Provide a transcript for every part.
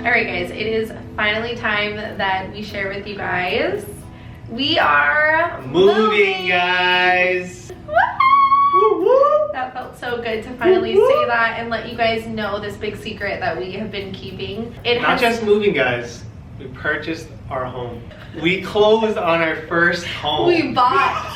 Alright guys, it is finally time that we share with you guys. We are moving, guys! Woo! That felt so good to finally say that and let you guys know this big secret that we have been keeping. Not just moving, guys. We purchased our home. We closed on our first home. We bought.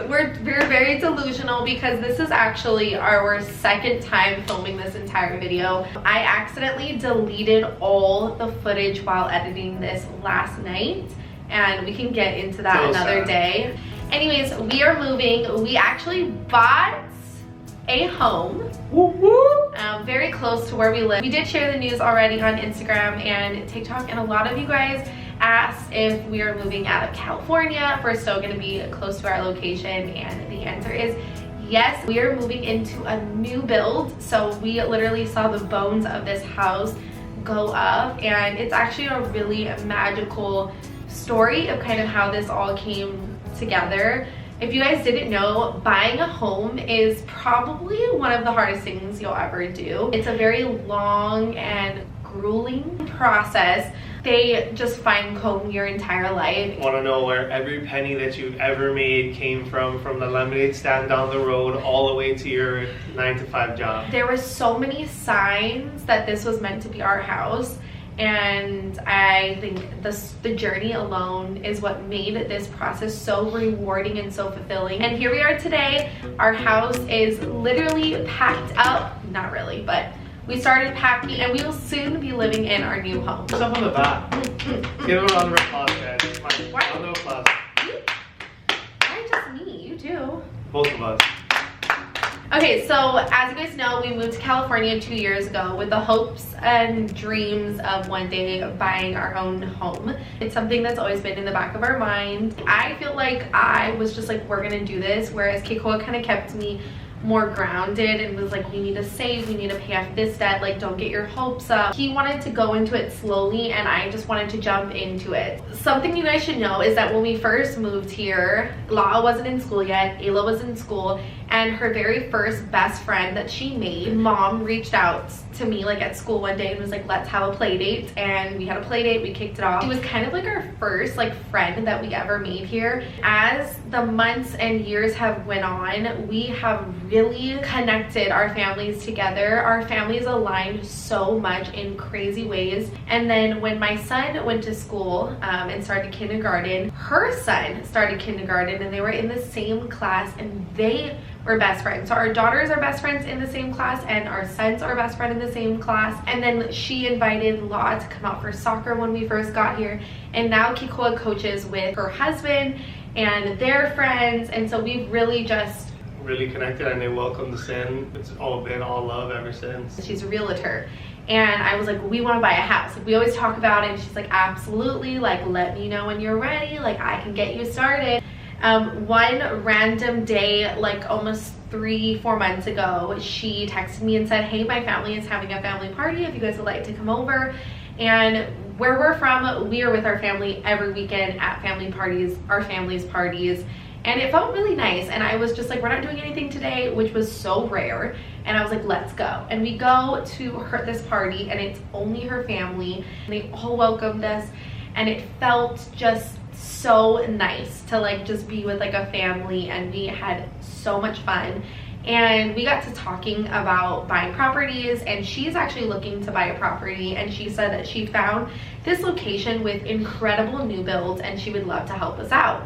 We're very delusional because this is actually our second time filming this entire video. I accidentally deleted all the footage while editing this last night, and we can get into that another day. Anyways, we are moving. We actually bought a home very close to where we live. We did share the news already on Instagram and TikTok, and a lot of you guys asked if we are moving out of California, if we're still going to be close to our location, and the answer is yes. We are moving into a new build, so we literally saw the bones of this house go up, and it's actually a really magical story of kind of how this all came together. If you guys didn't know, buying a home is probably one of the hardest things you'll ever do. It's a very long and grueling process. They just fine comb your entire life. Want to know where every penny that you've ever made came from the lemonade stand down the road all the way to your 9-to-5 job. There were so many signs that this was meant to be our house, and I think the journey alone is what made this process so rewarding and so fulfilling. And here we are today. Our house is literally packed up. Not really, but we started packing, and we will soon be living in our new home. Stuff on the back. Give it a round of applause, guys. Round of applause. Why just me? You too. Both of us. Okay, so as you guys know, we moved to California 2 years ago with the hopes and dreams of one day buying our own home. It's something that's always been in the back of our mind. I feel like I was just like, we're gonna do this, whereas Keikoa kind of kept me more grounded and was like, we need to save, we need to pay off this debt, like don't get your hopes up. He wanted to go into it slowly, and I just wanted to jump into it. Something you guys should know is that when we first moved here, La'a wasn't in school yet, Ayla was in school, and her very first best friend that she made, mom reached out to me like at school one day and was like, let's have a play date. And we had a play date, we kicked it off. She was kind of like our first like friend that we ever made here. As the months and years have went on, we have really connected our families together. Our families aligned so much in crazy ways. And then when my son went to school and started kindergarten, her son started kindergarten, and they were in the same class, and they were best friends. So our daughters are best friends in the same class, and our sons are best friend in the same class. And then she invited La'a to come out for soccer when we first got here, and now Keikoa coaches with her husband and their friends, and so we've really just really connected, and they welcomed us in. It's all been all love ever since. She's a realtor, and I was like, we want to buy a house. Like, we always talk about it, and she's like, absolutely, like let me know when you're ready, like I can get you started. One random day, like almost 3-4 months ago, she texted me and said, hey, my family is having a family party if you guys would like to come over. And where we're from, we are with our family every weekend at family parties, our family's parties, and it felt really nice. And I was just like, we're not doing anything today, which was so rare, and I was like, let's go. And we go to this party, and it's only her family, and they all welcomed us, and it felt just so nice to like just be with like a family, and we had so much fun. And we got to talking about buying properties, and she's actually looking to buy a property, and she said that she found this location with incredible new builds and she would love to help us out.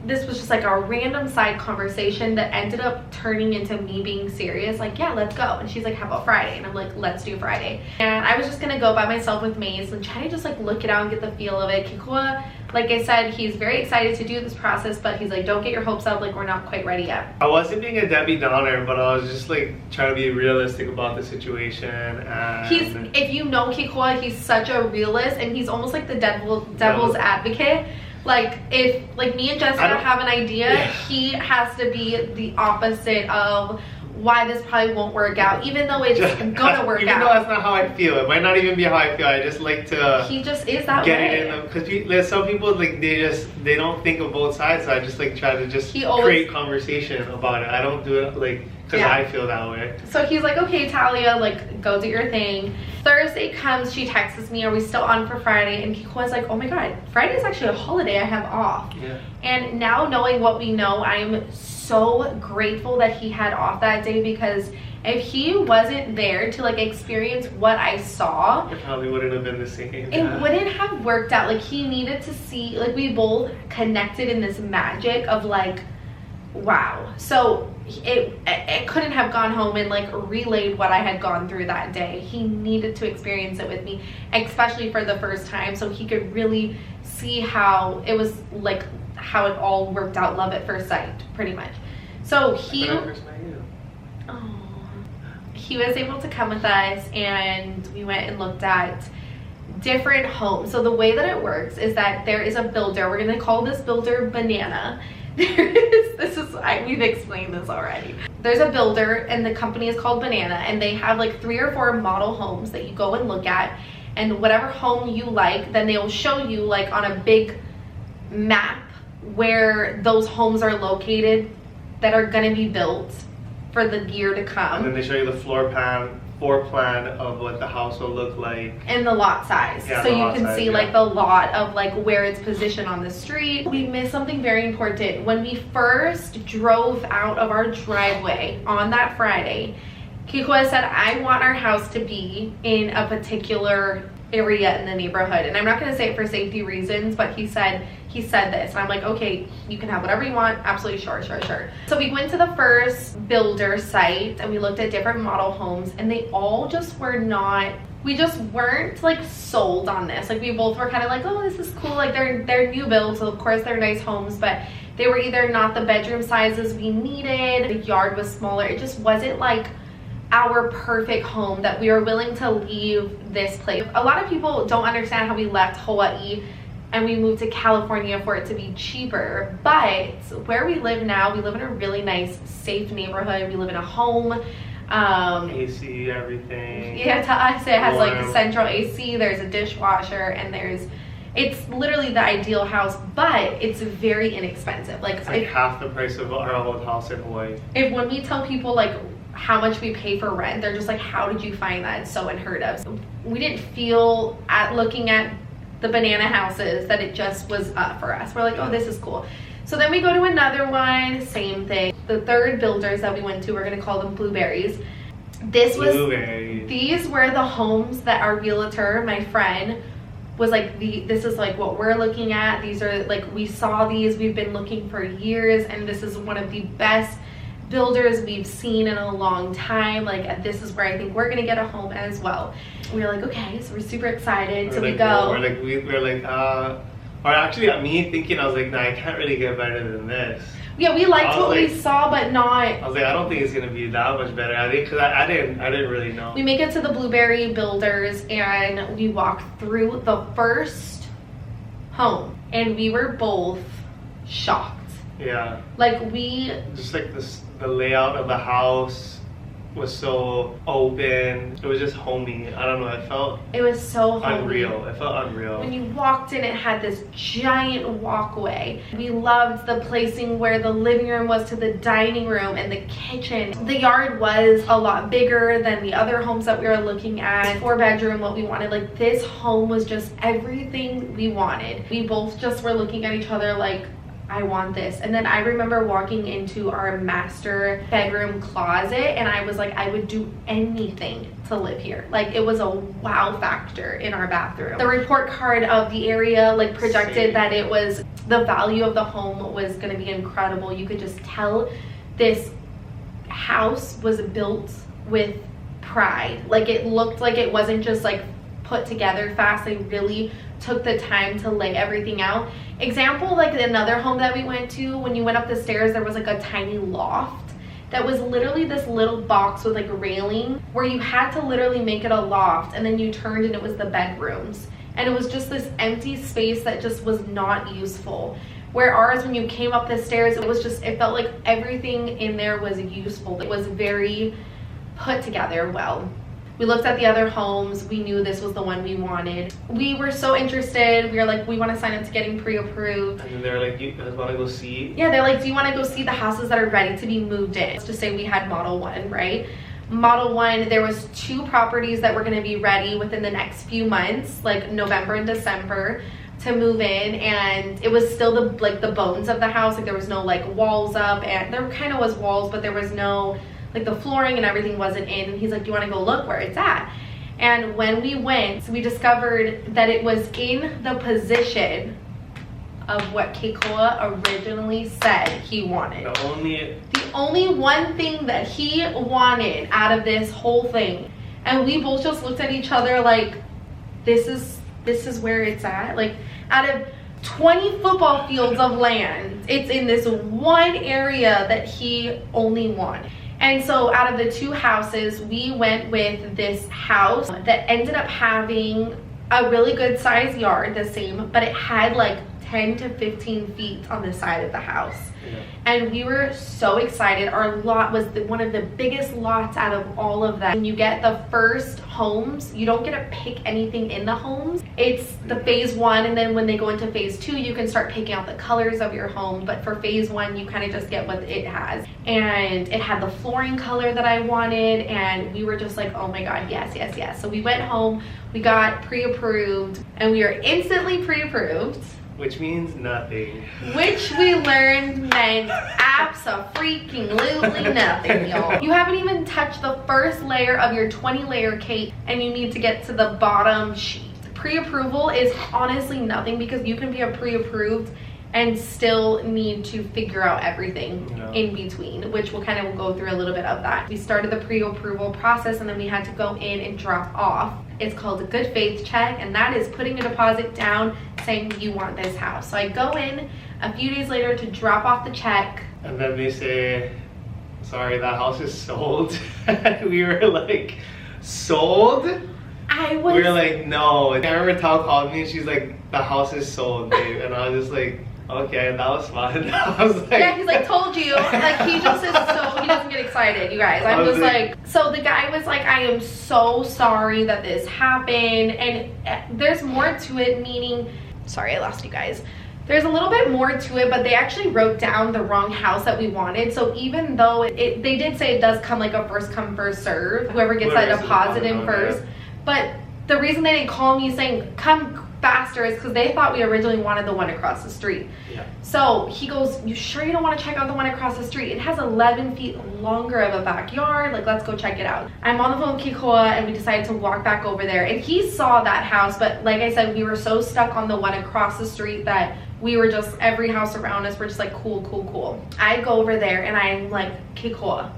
This was just like a random side conversation that ended up turning into me being serious, like, yeah, let's go. And she's like, how about Friday? And I'm like, let's do Friday. And I was just gonna go by myself with Maze and try to just like look it out and get the feel of it. Keikoa, like I said, he's very excited to do this process, but he's like, don't get your hopes up, like we're not quite ready yet. I wasn't being a Debbie Downer, but I was just like trying to be realistic about the situation. And if you know Keikoa, he's such a realist, and he's almost like the devil's advocate. Like if like me and Jessica have an idea, he has to be the opposite of why this probably won't work out, even though it's gonna work out. Even though that's not how I feel. It might not even be how I feel. I just like to he just is that get way. it in them, because there's some people like they don't think of both sides, so I just like try to just create conversation about it. I don't do it like Because Yeah. I feel that way. So he's like, okay, Talia, like, go do your thing. Thursday comes, she texts me, are we still on for Friday? And Kiko's like, oh my God, Friday is actually a holiday I have off. Yeah. And now knowing what we know, I am so grateful that he had off that day, because if he wasn't there to like experience what I saw, It probably wouldn't have been the same. it wouldn't have worked out. Like, he needed to see, like, we both connected in this magic of like, wow. So it couldn't have gone home and like relayed what I had gone through that day. He needed to experience it with me, especially for the first time, so he could really see how it was, like, how it all worked out. Love at first sight, pretty much. So he he was able to come with us, and we went and looked at different homes. So the way that it works is that there is a builder. We're gonna call this builder Banana. We've explained this already. There's a builder, and the company is called Banana, and they have like 3 or 4 model homes that you go and look at, and whatever home you like, then they'll show you like on a big map where those homes are located that are going to be built for the year to come. And then they show you the floor plan of what the house will look like. And the lot size. Yeah, so the you lot can size, see yeah. like the lot of like where it's positioned on the street. We missed something very important. When we first drove out of our driveway on that Friday, Kiko said, I want our house to be in a particular area in the neighborhood. And I'm not going to say it for safety reasons, but he said this, and I'm like, okay, you can have whatever you want. Absolutely, sure. So we went to the first builder site, and we looked at different model homes, and they all just were not, we just weren't like sold on this. Like, we both were kind of like, oh, this is cool, like they're new builds, so of course they're nice homes, but they were either not the bedroom sizes we needed, the yard was smaller, it just wasn't like our perfect home that we were willing to leave this place. A lot of people don't understand how we left Hawaii and we moved to California for it to be cheaper, but where we live now, we live in a really nice, safe neighborhood. We live in a home. AC, everything. Yeah, to us it has Warm. like central AC, there's a dishwasher, and it's literally the ideal house, but it's very inexpensive. Like, It's like half the price of our old house in Hawaii. when we tell people like how much we pay for rent, they're just like, how did you find that? It's so unheard of. So we didn't feel at looking at the Banana houses that it just was up for us. We're like, oh, this is cool. So then we go to another one, same thing. The third builders that we went to, we're gonna call them Blueberries. These were the homes that our realtor, my friend, was like, this is like what we're looking at. These are like, we saw these, we've been looking for years, and this is one of the best builders we've seen in a long time. Like, this is where I think we're gonna get a home as well. We were like, okay, so we're super excited. So we go. We're like, or actually, me thinking, I was like, nah, I can't really get better than this. Yeah, we liked what we saw, but not. I was like, I don't think it's gonna be that much better. I think, cause I didn't really know. We make it to the Blueberry builders, and we walk through the first home, and we were both shocked. Yeah. Like, just like the layout of the house was so open. It was just homey. I don't know. It was so homey. Unreal. It felt unreal. When you walked in, it had this giant walkway. We loved the placing where the living room was to the dining room and the kitchen. The yard was a lot bigger than the other homes that we were looking at. 4-bedroom, what we wanted. Like, this home was just everything we wanted. We both just were looking at each other like, I want this. And then I remember walking into our master bedroom closet, and I was like, I would do anything to live here. Like, it was a wow factor in our bathroom. The report card of the area like projected that it was, the value of the home was going to be incredible. You could just tell this house was built with pride. Like, it looked like it wasn't just like put together fast. They really took the time to lay everything out. Example, like another home that we went to, when you went up the stairs, there was like a tiny loft that was literally this little box with like railing where you had to literally make it a loft, and then you turned and it was the bedrooms, and it was just this empty space that just was not useful. Where ours, when you came up the stairs, it was just, it felt like everything in there was useful. It was very put together well. We looked at the other homes. We knew this was the one we wanted. We were so interested. We were like, we want to sign up to getting pre-approved. And then they're like, you guys want to go see? Yeah, they're like, do you want to go see the houses that are ready to be moved in? Let's just say we had Model 1, right? Model 1, there was 2 properties that were going to be ready within the next few months, like November and December, to move in, and it was still the bones of the house. Like there was no like walls up, and there kind of was walls, but there was no like the flooring and everything wasn't in. And he's like, do you want to go look where it's at? And when we went, we discovered that it was in the position of what Keikoa originally said he wanted. The only one thing that he wanted out of this whole thing. And we both just looked at each other like, this is where it's at. Like out of 20 football fields of land, it's in this one area that he only wanted. And so out of the 2 houses, we went with this house that ended up having a really good size yard, the same, but it had like 10 to 15 feet on the side of the house. Yeah. And we were so excited. Our lot was one of the biggest lots out of all of that. When you get the first homes, you don't get to pick anything in the homes. It's the phase 1, and then when they go into phase 2, you can start picking out the colors of your home. But for phase 1, you kind of just get what it has. And it had the flooring color that I wanted, and we were just like, oh my god, yes, yes, yes. So we went home, we got pre-approved, and we were instantly pre-approved. Which means nothing. Which we learned meant abso-freaking-lutely nothing, y'all. You haven't even touched the first layer of your 20-layer cake, and you need to get to the bottom sheet. Pre-approval is honestly nothing, because you can be a pre-approved and still need to figure out everything in between, which we'll kind of go through a little bit of that. We started the pre-approval process, and then we had to go in and drop off. It's called a good faith check, and that is putting a deposit down saying you want this house. So I go in a few days later to drop off the check. And then they say, sorry, that house is sold. We were like, sold? We were like, no. I remember Tal called me and she's like, the house is sold, babe. And I was just like, okay, that was fun. I was like, yeah, he's like, told you. Like, he just is so, he doesn't get excited, you guys. I'm just like, so the guy was like, I am so sorry that this happened. And there's more to it, meaning, sorry, I lost you guys. There's a little bit more to it, but they actually wrote down the wrong house that we wanted. So even though they did say it does come like a first come, first serve, whoever gets that deposit in first. Yeah. But the reason they didn't call me saying, come faster, is because they thought we originally wanted the one across the street. Yeah. So he goes, you sure you don't want to check out the one across the street? It has 11 feet longer of a backyard. Like, let's go check it out. I'm on the phone with Keikoa, and we decided to walk back over there. And he saw that house, but like I said, we were so stuck on the one across the street that we were just, every house around us, we're just like, cool, cool, cool. I go over there and I'm like, Keikoa,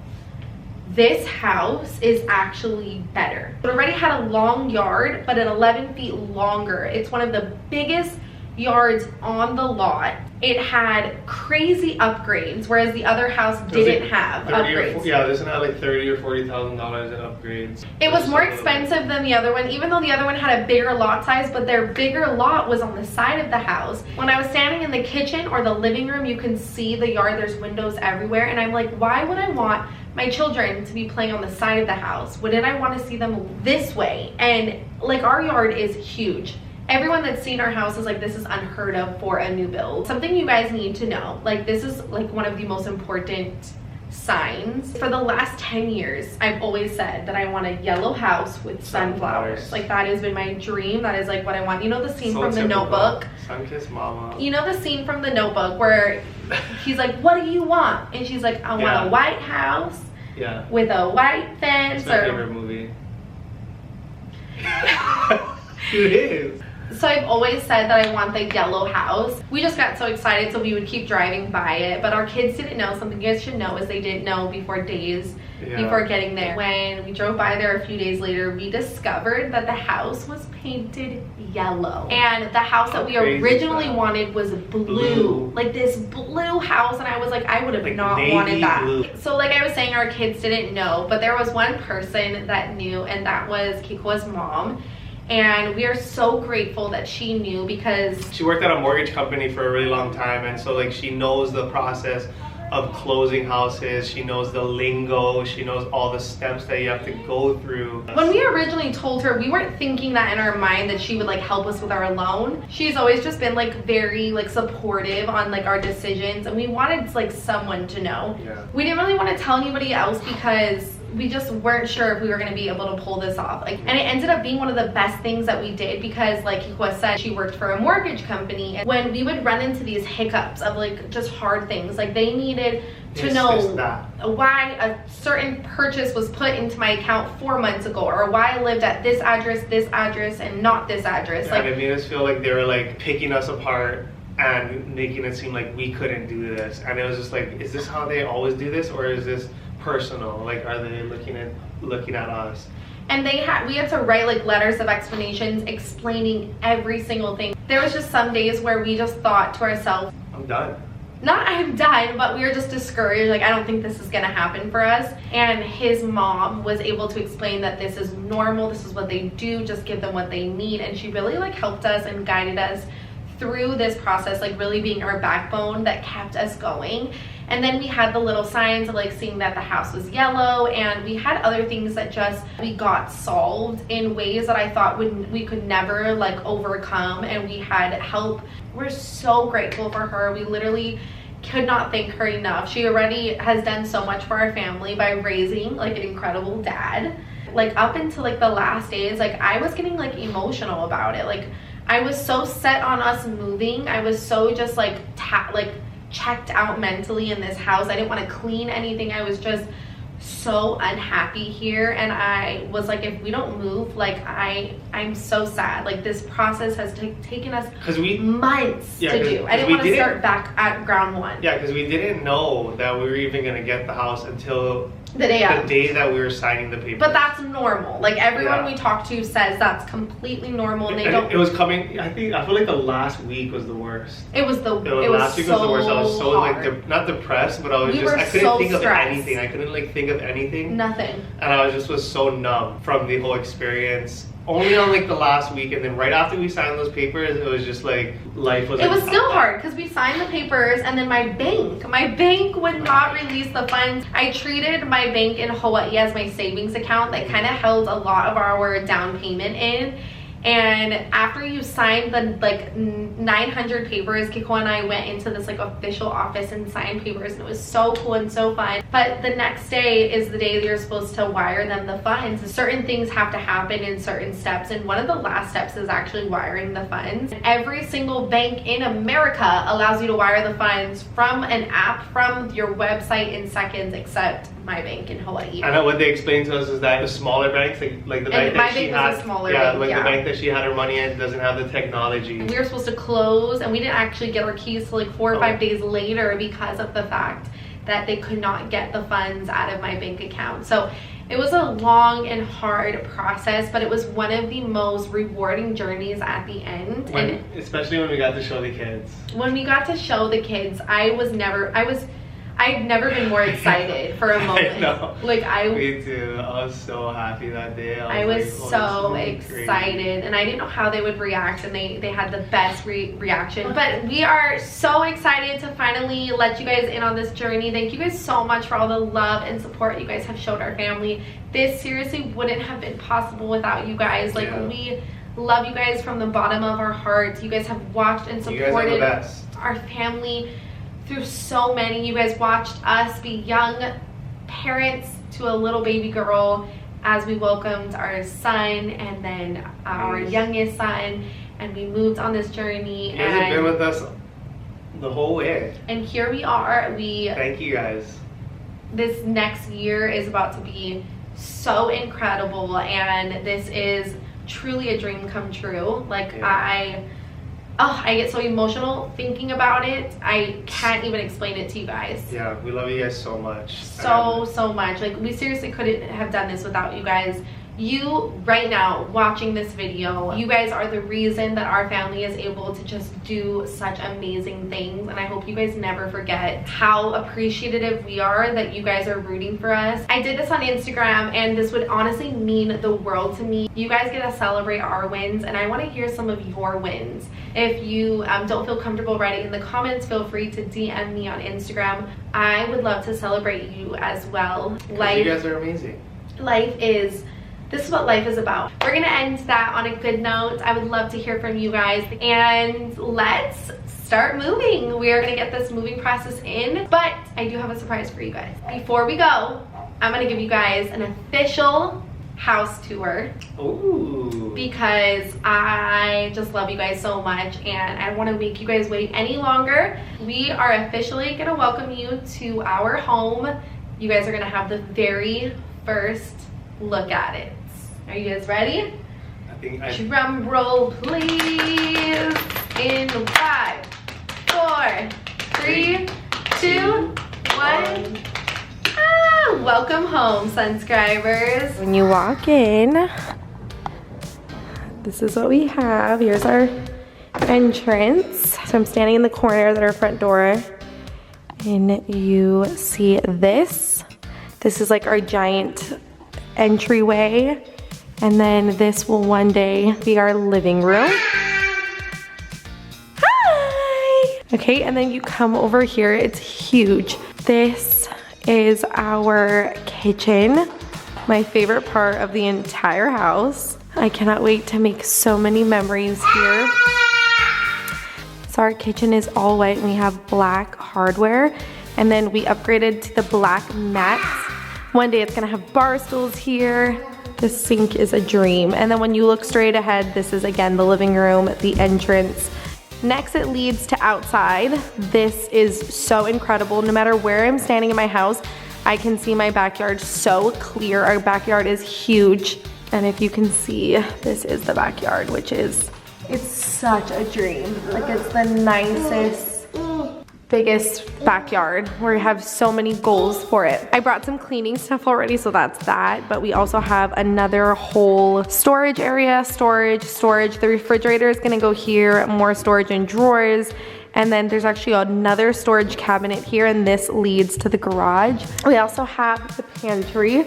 this house is actually better. It already had a long yard, but at 11 feet longer. It's one of the biggest yards on the lot. It had crazy upgrades, whereas the other house didn't have upgrades. Yeah, this one had like $30,000 or $40,000 in upgrades. It was more expensive than the other one, even though the other one had a bigger lot size, but their bigger lot was on the side of the house. When I was standing in the kitchen or the living room, you can see the yard. There's windows everywhere, and I'm like, why would I want my children to be playing on the side of the house? Wouldn't I want to see them this way? And like, our yard is huge. Everyone that's seen our house is like, this is unheard of for a new build. Something you guys need to know, like, this is like one of the most important signs. For the last 10 years, I've always said that I want a yellow house with sunflowers. Like, that has been my dream. That is like what I want. You know the scene from The Notebook? Sunkissed.mama. You know the scene from The Notebook where he's like, what do you want? And she's like, I want a white house with a white fence. It's my favorite movie. It is. So I've always said that I want the yellow house. We just got so excited, so we would keep driving by it. But our kids didn't know. Something you guys should know is they didn't know before before getting there. When we drove by there a few days later, we discovered that the house was painted yellow. And the house that we originally wanted was blue. Like this blue house. And I was like, I would have not wanted that. Blue. So like I was saying, our kids didn't know. But there was one person that knew, and that was Keikoa's mom. And we are so grateful that she knew, because she worked at a mortgage company for a really long time, and so like she knows the process of closing houses. She knows the lingo. She knows all the steps that you have to go through. When we originally told her, we weren't thinking that in our mind that she would like help us with our loan. She's always just been like very like supportive on like our decisions, and we wanted like someone to know. Yeah. We didn't really want to tell anybody else because we just weren't sure if we were going to be able to pull this off. Like, and it ended up being one of the best things that we did because like Kikwa said, she worked for a mortgage company, and when we would run into these hiccups of like just hard things, like they needed to know why a certain purchase was put into my account 4 months ago, or why I lived at this address and not this address. Yeah, like it made us feel like they were like picking us apart and making it seem like we couldn't do this. And it was just like, is this how they always do this, or is this personal? Like, are they looking at us? And we had to write like letters of explanations explaining every single thing. There was just some days where we just thought to ourselves, I'm done. Not I'm done, but we were just discouraged. Like, I don't think this is gonna happen for us. And his mom was able to explain that this is normal, this is what they do, just give them what they need. And she really like helped us and guided us through this process, like really being our backbone that kept us going. And then we had the little signs of like seeing that the house was yellow, and we had other things that just we got solved in ways that I thought we could never like overcome, and we had help. We're so grateful for her. We literally could not thank her enough. She already has done so much for our family by raising like an incredible dad. Like up until like the last days, like I was getting like emotional about it. Like I was so set on us moving. I was so just like checked out mentally in this house. I didn't want to clean anything. I was just so unhappy here, and I was like, if we don't move, like I'm so sad. Like this process has taken us months to do. I didn't want to start back at ground one. Yeah, because we didn't know that we were even going to get the house until the day that we were signing the papers. But that's normal. Like everyone we talk to says that's completely normal, and they don't. It was coming. I feel like the last week was the worst. Last week was the worst. I was so like not depressed, but I couldn't think of anything. I couldn't like think of anything. Nothing. And I was so numb from the whole experience. Only on like the last week, and then right after we signed those papers, it was just like life was. It was still hard because we signed the papers, and then my bank would not release the funds. I treated my bank in Hawaii as my savings account that kind of held a lot of our down payment in. And after you signed the like 900 papers, Kiko and I went into this like official office and signed papers, and it was so cool and so fun. But the next day is the day that you're supposed to wire them the funds. Certain things have to happen in certain steps, and one of the last steps is actually wiring the funds. Every single bank in America allows you to wire the funds from an app from your website in seconds, except my bank in Hawaii. I know what they explained to us is that the smaller banks, like the bank that she had, the bank that she had her money in doesn't have the technology. We were supposed to close, and we didn't actually get our keys till like 4 or 5 days later because of the fact that they could not get the funds out of my bank account. So it was a long and hard process, but it was one of the most rewarding journeys at the end. Especially when we got to show the kids. When we got to show the kids, I've never been more excited for a moment. I know. Me too. I was so happy that day. I was so excited, and I didn't know how they would react, and they had the best reaction. But we are so excited to finally let you guys in on this journey. Thank you guys so much for all the love and support you guys have showed our family. This seriously wouldn't have been possible without you guys. We love you guys from the bottom of our hearts. You guys have watched and supported our family through so many. You guys watched us be young parents to a little baby girl as we welcomed our son and then our youngest son, and we moved on this journey. You guys have been with us the whole way. And here we are. Thank you guys. This next year is about to be so incredible, and this is truly a dream come true. I get so emotional thinking about it. I can't even explain it to you guys. Yeah, we love you guys so much. So much. Like, we seriously couldn't have done this without you guys. You right now watching this video, you guys are the reason that our family is able to just do such amazing things, and I hope you guys never forget how appreciative we are that you guys are rooting for us. I did this on Instagram, and this would honestly mean the world to me. You guys get to celebrate our wins, and I want to hear some of your wins. If you don't feel comfortable writing in the comments, feel free to DM me on Instagram. I would love to celebrate you as well. You guys are amazing. This is what life is about. We're gonna end that on a good note. I would love to hear from you guys, and let's start moving. We are gonna get this moving process in, but I do have a surprise for you guys. Before we go, I'm gonna give you guys an official house tour. Ooh. Because I just love you guys so much, and I don't want to make you guys wait any longer. We are officially gonna welcome you to our home. You guys are gonna have the very first look at it. Are you guys ready? Drum roll, please. In 5, 4, 3, 2, 1. Welcome home, subscribers. When you walk in, this is what we have. Here's our entrance. So I'm standing in the corner at our front door, and you see this. This is like our giant entryway, and then this will one day be our living room. Hi! Okay, and then you come over here. It's huge. This is our kitchen, my favorite part of the entire house. I cannot wait to make so many memories here. So our kitchen is all white, and we have black hardware, and then we upgraded to the black mats. One day it's gonna have bar stools here. The sink is a dream. And then when you look straight ahead, this is again the living room, the entrance. Next, it leads to outside. This is so incredible. No matter where I'm standing in my house, I can see my backyard so clear. Our backyard is huge. And if you can see, this is the backyard, which is, it's such a dream. Like, it's the nicest, biggest backyard. We have so many goals for it. I brought some cleaning stuff already, so that's that. But we also have another whole storage area, storage. The refrigerator is gonna go here, more storage and drawers. And then there's actually another storage cabinet here, and this leads to the garage. We also have the pantry,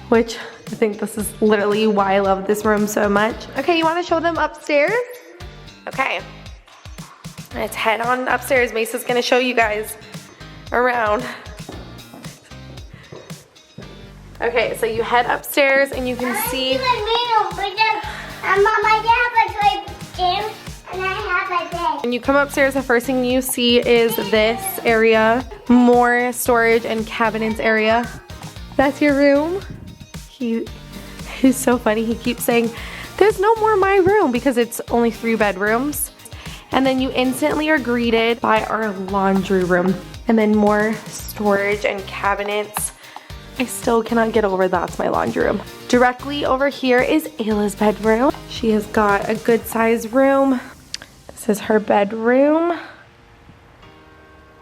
which I think this is literally why I love this room so much. Okay, you wanna show them upstairs? Okay. Let's head on upstairs. Mesa's gonna show you guys around. Okay, so you head upstairs and you can see. When you come upstairs, the first thing you see is this area, more storage and cabinets area. That's your room. He's so funny. He keeps saying, "There's no more my room," because it's only 3 bedrooms. And then you instantly are greeted by our laundry room, and then more storage and cabinets. I still cannot get over that's my laundry room. Directly over here is Ayla's bedroom. She has got a good sized room. This is her bedroom,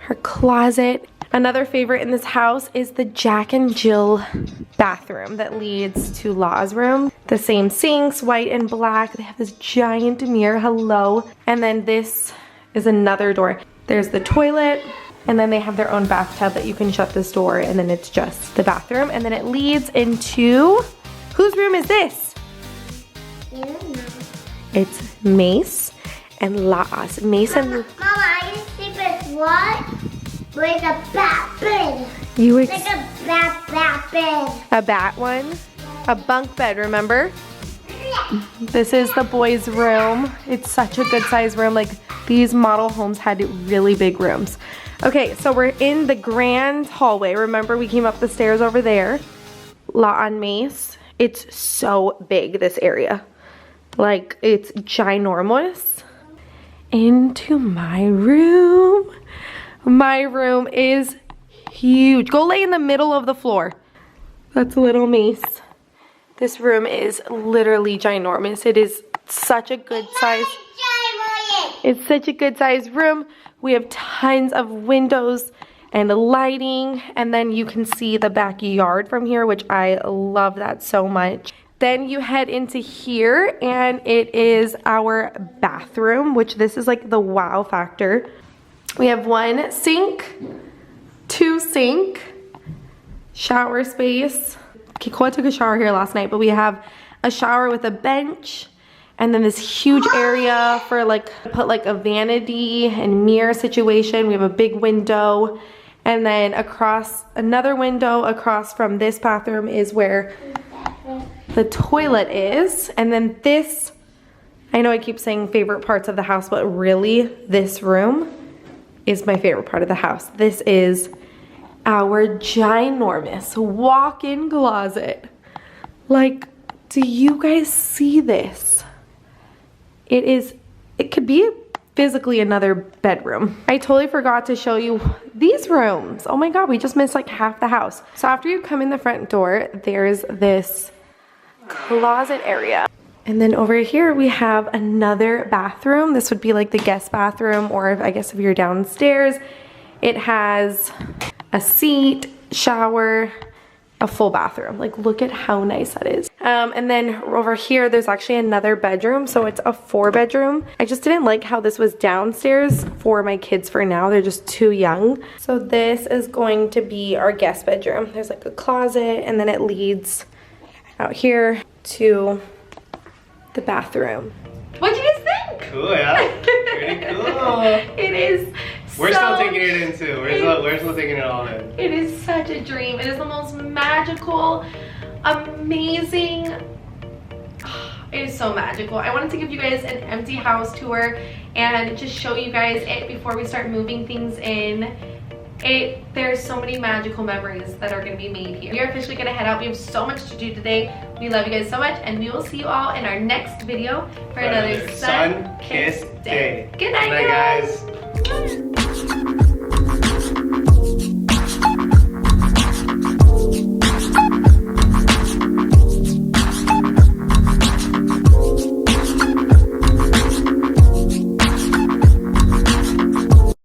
her closet. Another favorite in this house is the Jack and Jill bathroom that leads to Law's room. The same sinks, white and black. They have this giant mirror, hello. And then this is another door. There's the toilet, and then they have their own bathtub that you can shut this door, and then it's just the bathroom. And then it leads into, whose room is this? You know. It's Mace and Law's. Mace and Mama, I used to sleep with what? With a bat bed. You like a bat bed. A bat one? A bunk bed, remember? This is the boys' room. It's such a good size room. Like, these model homes had really big rooms. Okay, so we're in the grand hallway. Remember, we came up the stairs over there. Law and Mace. It's so big, this area. Like, it's ginormous. Into my room. My room is huge. Go lay in the middle of the floor. That's little Mace. This room is literally ginormous. It is such a good size. It's such a good size room. We have tons of windows and lighting, and then you can see the backyard from here, which I love that so much. Then you head into here and it is our bathroom, which this is like the wow factor. We have 1 sink, 2 sink, shower space. Kikoa took a shower here last night, but we have a shower with a bench and then this huge area for like, put like a vanity and mirror situation. We have a big window, and then across, another window across from this bathroom is where the toilet is. And then this, I know I keep saying favorite parts of the house, but really this room is my favorite part of the house. This is our ginormous walk-in closet. Like, do you guys see this? It could be physically another bedroom. I totally forgot to show you these rooms. Oh my God, we just missed like half the house. So after you come in the front door, there's this closet area. And then over here we have another bathroom. This would be like the guest bathroom, or I guess if you're downstairs, it has a seat, shower, a full bathroom. Like, look at how nice that is. And then over here, there's actually another bedroom. So it's a 4-bedroom. I just didn't like how this was downstairs for my kids for now. They're just too young. So this is going to be our guest bedroom. There's like a closet, and then it leads out here to the bathroom. What do you guys think? Cool, yeah. Pretty cool. It is. We're still taking it in too. We're still taking it all in. It is such a dream. It is the most magical, amazing. It is so magical. I wanted to give you guys an empty house tour and just show you guys it before we start moving things in. There's so many magical memories that are going to be made here. We are officially going to head out. We have so much to do today. We love you guys so much, and we will see you all in our next video for another Sunkissed day. Good night, guys.